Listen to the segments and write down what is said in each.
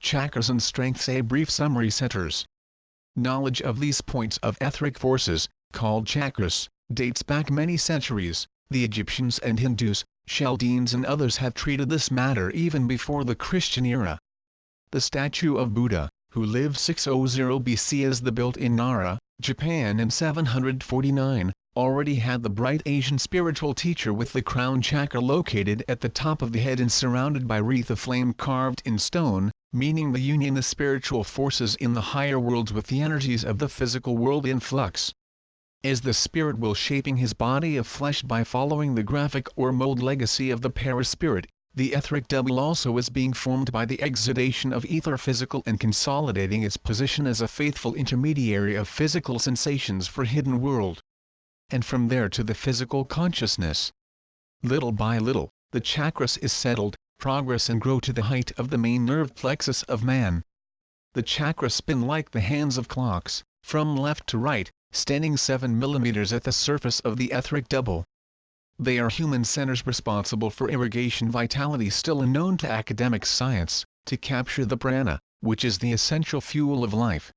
chakras and strengths. A brief summary. Centers. Knowledge of these points of etheric forces, called chakras, dates back many centuries. The Egyptians and Hindus, Chaldeans and others have treated this matter even before the Christian era. The statue of Buddha, who lived 600 BC as the built in Nara, Japan in 749, already had the bright Asian spiritual teacher with the crown chakra located at the top of the head and surrounded by wreath of flame carved in stone, meaning the union of spiritual forces in the higher worlds with the energies of the physical world in flux. As the spirit will shaping his body of flesh by following the graphic or mold legacy of the paraspirit, the etheric double also is being formed by the exudation of ether physical and consolidating its position as a faithful intermediary of physical sensations for hidden world. And from there to the physical consciousness. Little by little, the chakras is settled, progress and grow to the height of the main nerve plexus of man. The chakras spin like the hands of clocks, from left to right, standing 7 mm at the surface of the etheric double. They are human centers responsible for irrigation vitality still unknown to academic science, to capture the prana, which is the essential fuel of life.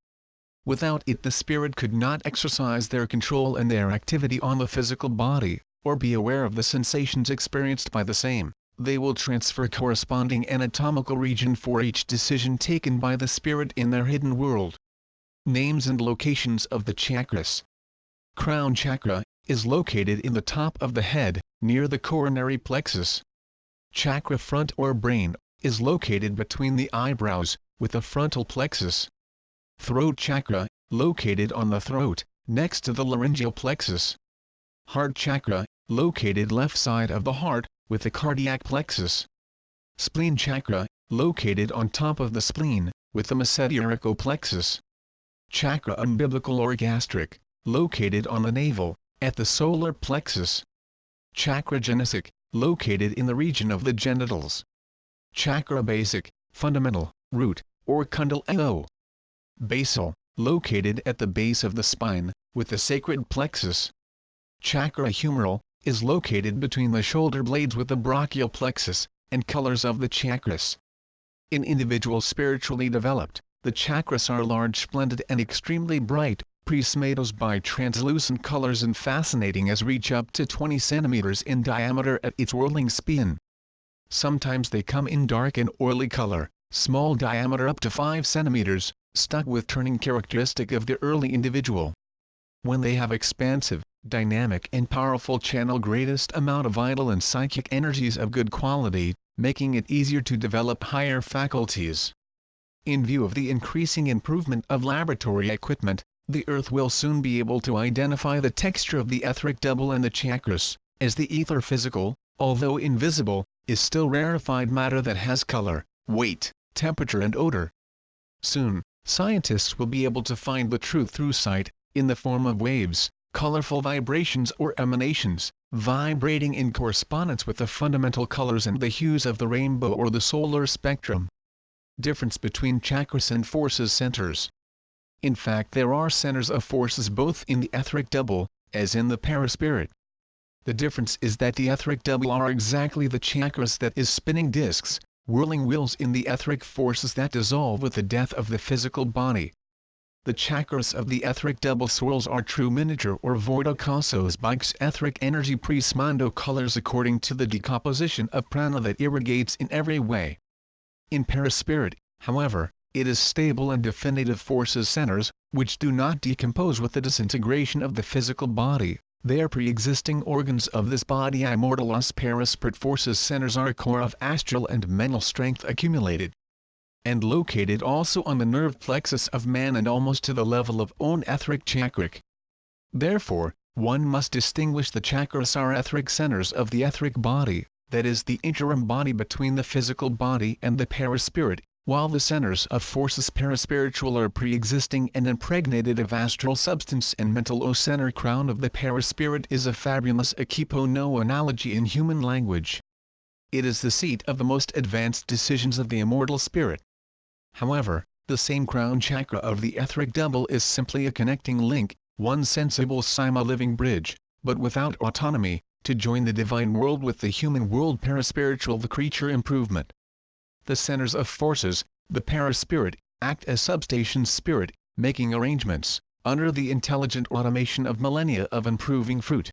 Without it the spirit could not exercise their control and their activity on the physical body, or be aware of the sensations experienced by the same. They will transfer corresponding anatomical region for each decision taken by the spirit in their hidden world. Names and locations of the chakras. Crown chakra is located in the top of the head, near the coronary plexus. Chakra front or brain is located between the eyebrows, with the frontal plexus. Throat chakra, located on the throat, next to the laryngeal plexus. Heart chakra, located left side of the heart, with the cardiac plexus. Spleen chakra, located on top of the spleen, with the mesenterical plexus. Chakra umbilical or gastric, located on the navel, at the solar plexus. Chakra genetic, located in the region of the genitals. Chakra basic, fundamental, root, or kundalini. Basal, located at the base of the spine, with the sacred plexus. Chakra humeral, is located between the shoulder blades with the brachial plexus, and colors of the chakras. In individuals spiritually developed, the chakras are large, splendid and extremely bright, prismatos by translucent colors and fascinating as reach up to 20 cm in diameter at its whirling spin. Sometimes they come in dark and oily color, small diameter up to 5 cm, stuck with turning characteristic of the early individual. When they have expansive, dynamic and powerful channel greatest amount of vital and psychic energies of good quality, making it easier to develop higher faculties. In view of the increasing improvement of laboratory equipment, the Earth will soon be able to identify the texture of the etheric double and the chakras, as the ether physical, although invisible, is still rarefied matter that has color, weight, temperature and odor. Soon, scientists will be able to find the truth through sight, in the form of waves, colorful vibrations or emanations, vibrating in correspondence with the fundamental colors and the hues of the rainbow or the solar spectrum. Difference between chakras and forces centers. In fact, there are centers of forces both in the etheric double, as in the paraspirit. The difference is that the etheric double are exactly the chakras that is spinning discs, whirling wheels in the etheric forces that dissolve with the death of the physical body. The chakras of the etheric double swirls are true miniature or vorticosos bikes etheric energy prismando colors according to the decomposition of prana that irrigates in every way. In paraspirit, however, it is stable and definitive forces centers, which do not decompose with the disintegration of the physical body. They are pre-existing organs of this body. Immortalis paraspirit forces centers are a core of astral and mental strength accumulated and located also on the nerve plexus of man and almost to the level of own etheric chakric. Therefore, one must distinguish the chakras are etheric centers of the etheric body, that is the interim body between the physical body and the paraspirit, while the centers of forces paraspiritual are pre-existing and impregnated of astral substance and mental. O center crown of the paraspirit is a fabulous akipo no analogy in human language. It is the seat of the most advanced decisions of the immortal spirit. However, the same crown chakra of the etheric double is simply a connecting link, one sensible living bridge, but without autonomy, to join the divine world with the human world. Paraspiritual the creature improvement. The centers of forces, the paraspirit, act as substation spirit, making arrangements, under the intelligent automation of millennia of improving fruit.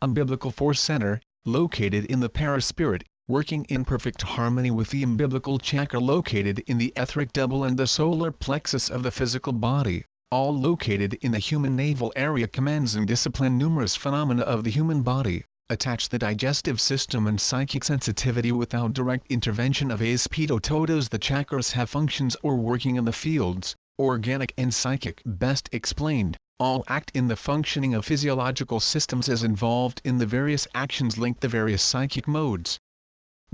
Umbilical force center, located in the paraspirit, working in perfect harmony with the umbilical chakra located in the etheric double and the solar plexus of the physical body, all located in the human navel area, commands and discipline numerous phenomena of the human body, attach the digestive system and psychic sensitivity without direct intervention of Espedo Todos. The chakras have functions or working in the fields, organic and psychic. Best explained, all act in the functioning of physiological systems as involved in the various actions linked the various psychic modes.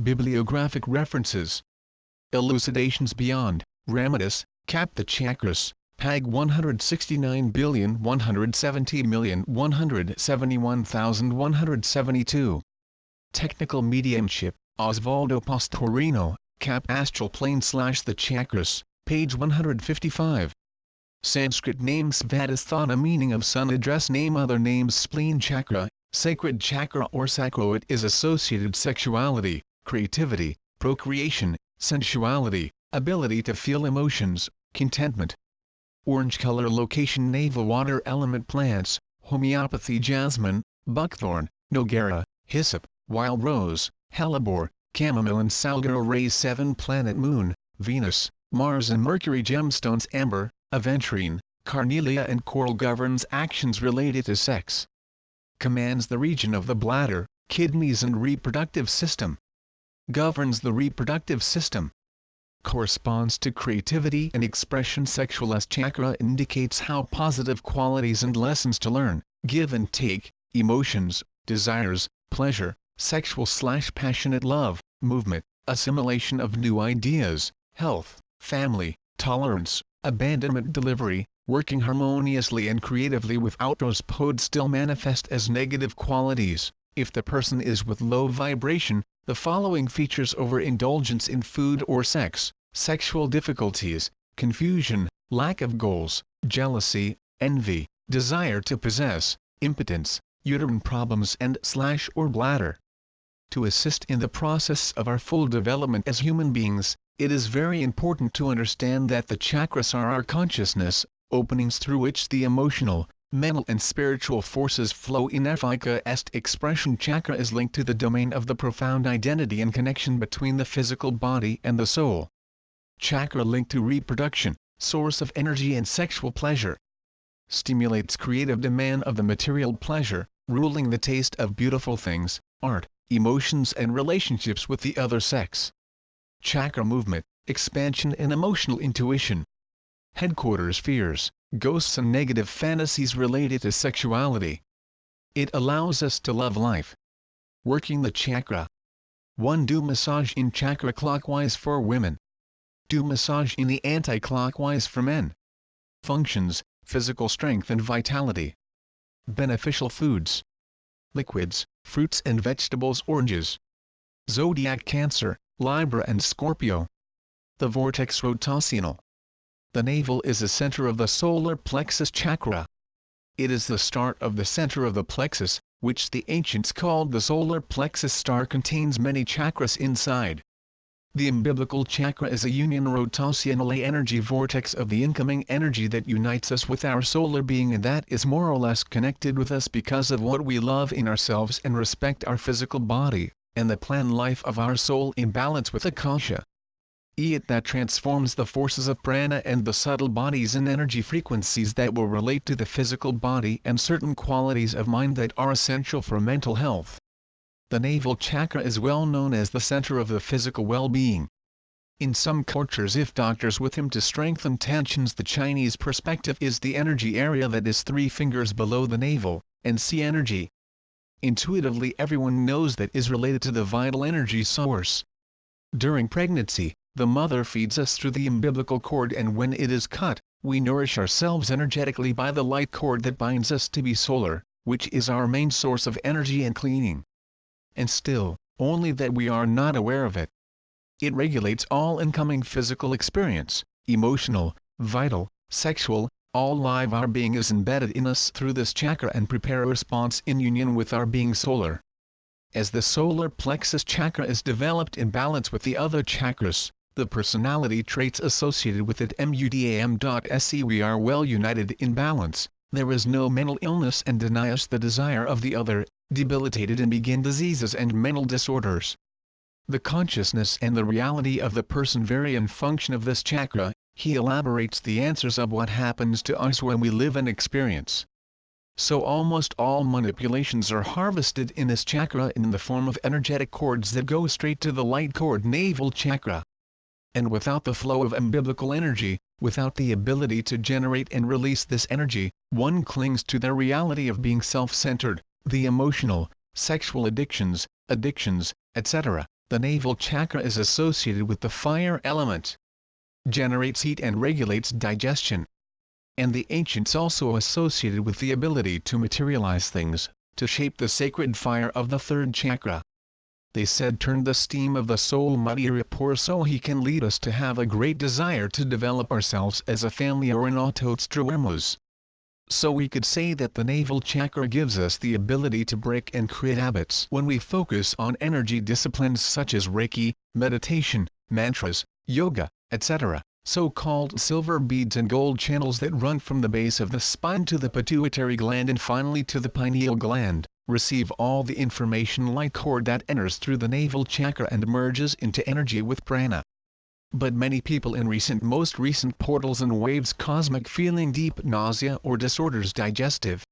Bibliographic references. Elucidations beyond, Ramadus, Cap the Chakras, Pag 160,170,171,172. Technical Mediumship, Osvaldo Pastorino, Cap Astral Plane / the Chakras, page 155. Sanskrit name Svadhisthana, meaning of sun. Address name. Other names: spleen chakra, sacred chakra or sacro. It is associated sexuality, creativity, procreation, sensuality, ability to feel emotions, contentment. Orange color. Location: navel. Water element plants, homeopathy: jasmine, buckthorn, nogara, hyssop, wild rose, hellebore, chamomile and salguero. Rays: 7 planet moon, Venus, Mars and Mercury. Gemstones: amber, aventurine, carnelia and coral. Governs actions related to sex. Commands the region of the bladder, kidneys and reproductive system. Governs the reproductive system. Corresponds to creativity and expression. Sexual chakra indicates how positive qualities and lessons to learn, give and take, emotions, desires, pleasure, sexual / passionate love, movement, assimilation of new ideas, health, family, tolerance, abandonment. Delivery, working harmoniously and creatively with outros. Pod still manifest as negative qualities. If the person is with low vibration, the following features: overindulgence in food or sex, sexual difficulties, confusion, lack of goals, jealousy, envy, desire to possess, impotence, uterine problems and / or bladder. To assist in the process of our full development as human beings, it is very important to understand that the chakras are our consciousness, openings through which the emotional, mental and spiritual forces flow in. Effica est expression. Chakra is linked to the domain of the profound identity and connection between the physical body and the soul. Chakra linked to reproduction, source of energy and sexual pleasure. Stimulates creative demand of the material pleasure, ruling the taste of beautiful things, art, emotions and relationships with the other sex. Chakra movement, expansion and emotional intuition. Headquarters: fears, ghosts and negative fantasies related to sexuality. It allows us to love life. Working the chakra. 1. Do massage in chakra clockwise for women. Do massage in the anti-clockwise for men. Functions: physical strength and vitality. Beneficial foods: liquids, fruits and vegetables. Oranges. Zodiac: Cancer, Libra and Scorpio. The vortex rotational. The navel is the center of the solar plexus chakra. It is the start of the center of the plexus, which the ancients called the solar plexus. Star contains many chakras inside. The umbilical chakra is a union rotational energy vortex of the incoming energy that unites us with our solar being, and that is more or less connected with us because of what we love in ourselves and respect our physical body, and the plan life of our soul in balance with Akasha. It that transforms the forces of prana and the subtle bodies and energy frequencies that will relate to the physical body and certain qualities of mind that are essential for mental health. The navel chakra is well known as the center of the physical well-being. In some cultures, if doctors with him to strengthen tensions, the Chinese perspective is the energy area that is 3 fingers below the navel, and see energy. Intuitively everyone knows that is related to the vital energy source. During pregnancy, the mother feeds us through the umbilical cord, and when it is cut, we nourish ourselves energetically by the light cord that binds us to be solar, which is our main source of energy and cleaning. And still, only that we are not aware of it. It regulates all incoming physical experience, emotional, vital, sexual, all live. Our being is embedded in us through this chakra and prepare a response in union with our being solar. As the solar plexus chakra is developed in balance with the other chakras, the personality traits associated with it mudam.se. We are well united in balance, there is no mental illness and deny us the desire of the other, debilitated and begin diseases and mental disorders. The consciousness and the reality of the person vary in function of this chakra. He elaborates the answers of what happens to us when we live and experience. So almost all manipulations are harvested in this chakra in the form of energetic cords that go straight to the light cord navel chakra. And without the flow of umbilical energy, without the ability to generate and release this energy, one clings to their reality of being self-centered, the emotional, sexual addictions, etc. The navel chakra is associated with the fire element, generates heat and regulates digestion. And the ancients also associated with the ability to materialize things, to shape the sacred fire of the third chakra. They said turn the steam of the soul muddy pour so he can lead us to have a great desire to develop ourselves as a family or in autoextremos. So we could say that the navel chakra gives us the ability to break and create habits when we focus on energy disciplines such as Reiki, meditation, mantras, yoga, etc., so-called silver beads and gold channels that run from the base of the spine to the pituitary gland and finally to the pineal gland, receive all the information light cord that enters through the navel chakra and merges into energy with prana. But many people in most recent portals and waves cosmic feeling deep nausea or disorders digestive.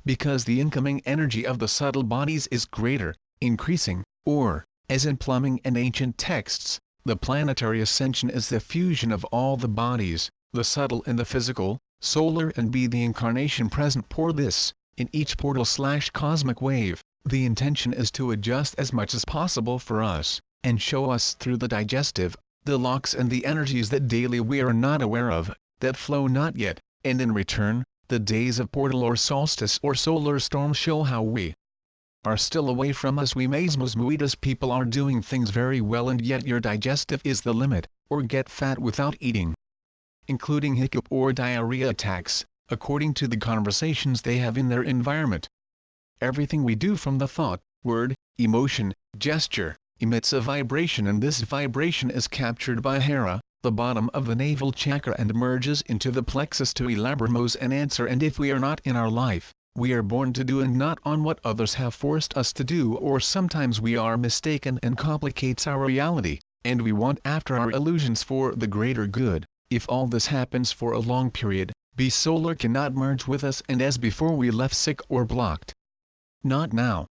Because the incoming energy of the subtle bodies is greater, increasing, or, as in plumbing and ancient texts, the planetary ascension is the fusion of all the bodies, the subtle and the physical, solar and be the incarnation present pour this, in each portal/cosmic wave, the intention is to adjust as much as possible for us, and show us through the digestive, the locks and the energies that daily we are not aware of, that flow not yet, and in return, the days of portal or solstice or solar storm show how we are still away from us. We Muitas people are doing things very well and yet your digestive is the limit, or get fat without eating. Including hiccup or diarrhea attacks, according to the conversations they have in their environment. Everything we do from the thought, word, emotion, gesture, emits a vibration and this vibration is captured by Hera, the bottom of the navel chakra and merges into the plexus to elaborate an answer and if we are not in our life, we are born to do and not on what others have forced us to do or sometimes we are mistaken and complicates our reality, and we want after our illusions for the greater good. If all this happens for a long period, B solar cannot merge with us and as before we left sick or blocked. Not now.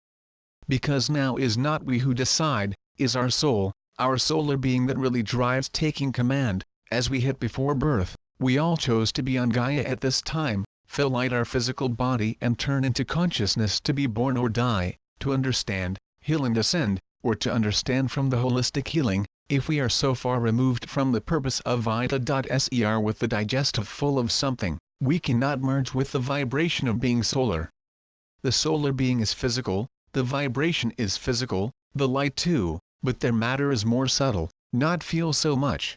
Because now is not we who decide, is our solar being that really drives taking command, as we hit before birth, we all chose to be on Gaia at this time, fill light our physical body and turn into consciousness to be born or die, to understand, heal and ascend, or to understand from the holistic healing, if we are so far removed from the purpose of Vita.ser with the digestive full of something, we cannot merge with the vibration of being solar. The solar being is physical, the vibration is physical, the light too, but their matter is more subtle, not feel so much.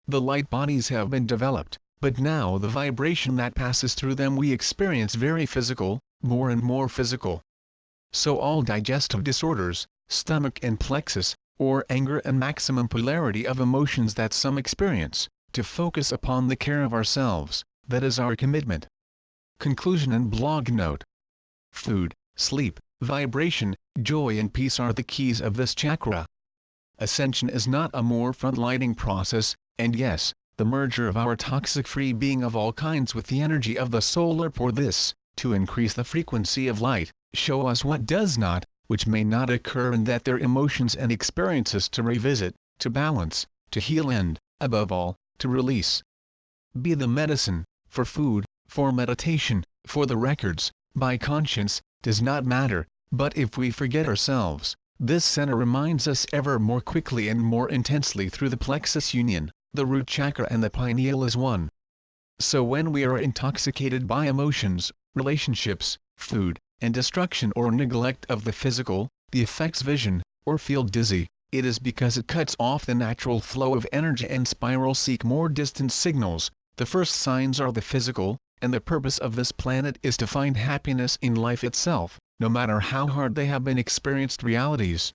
The light bodies have been developed, but now the vibration that passes through them we experience very physical, more and more physical. So all digestive disorders, stomach and plexus, or anger and maximum polarity of emotions that some experience, to focus upon the care of ourselves, that is our commitment. Conclusion and blog note. Food, sleep, vibration, joy and peace are the keys of this chakra. Ascension is not a more front-lighting process, and yes, the merger of our toxic-free being of all kinds with the energy of the solar pour this, to increase the frequency of light, show us what does not, which may not occur and that their emotions and experiences to revisit, to balance, to heal and, above all, to release. Be the medicine, for food, for meditation, for the records, by conscience, does not matter, but if we forget ourselves, this center reminds us ever more quickly and more intensely through the plexus union, the root chakra and the pineal is one. So when we are intoxicated by emotions, relationships, food, and destruction or neglect of the physical, the effects vision, or feel dizzy, it is because it cuts off the natural flow of energy and spiral seek more distant signals. The first signs are the physical, and the purpose of this planet is to find happiness in life itself, no matter how hard they have been experienced realities.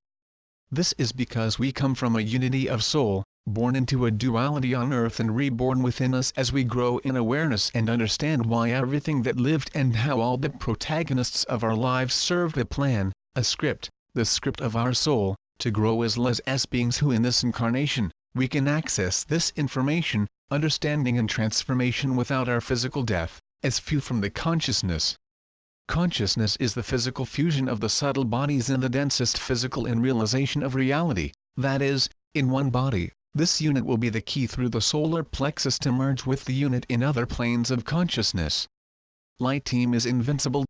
This is because we come from a unity of soul, born into a duality on earth and reborn within us as we grow in awareness and understand why everything that lived and how all the protagonists of our lives served a plan, a script, the script of our soul, to grow as beings who in this incarnation, we can access this information, understanding and transformation without our physical death, as few from the consciousness. Consciousness is the physical fusion of the subtle bodies in the densest physical in realization of reality, that is, in one body. This unit will be the key through the solar plexus to merge with the unit in other planes of consciousness. Light team is invincible.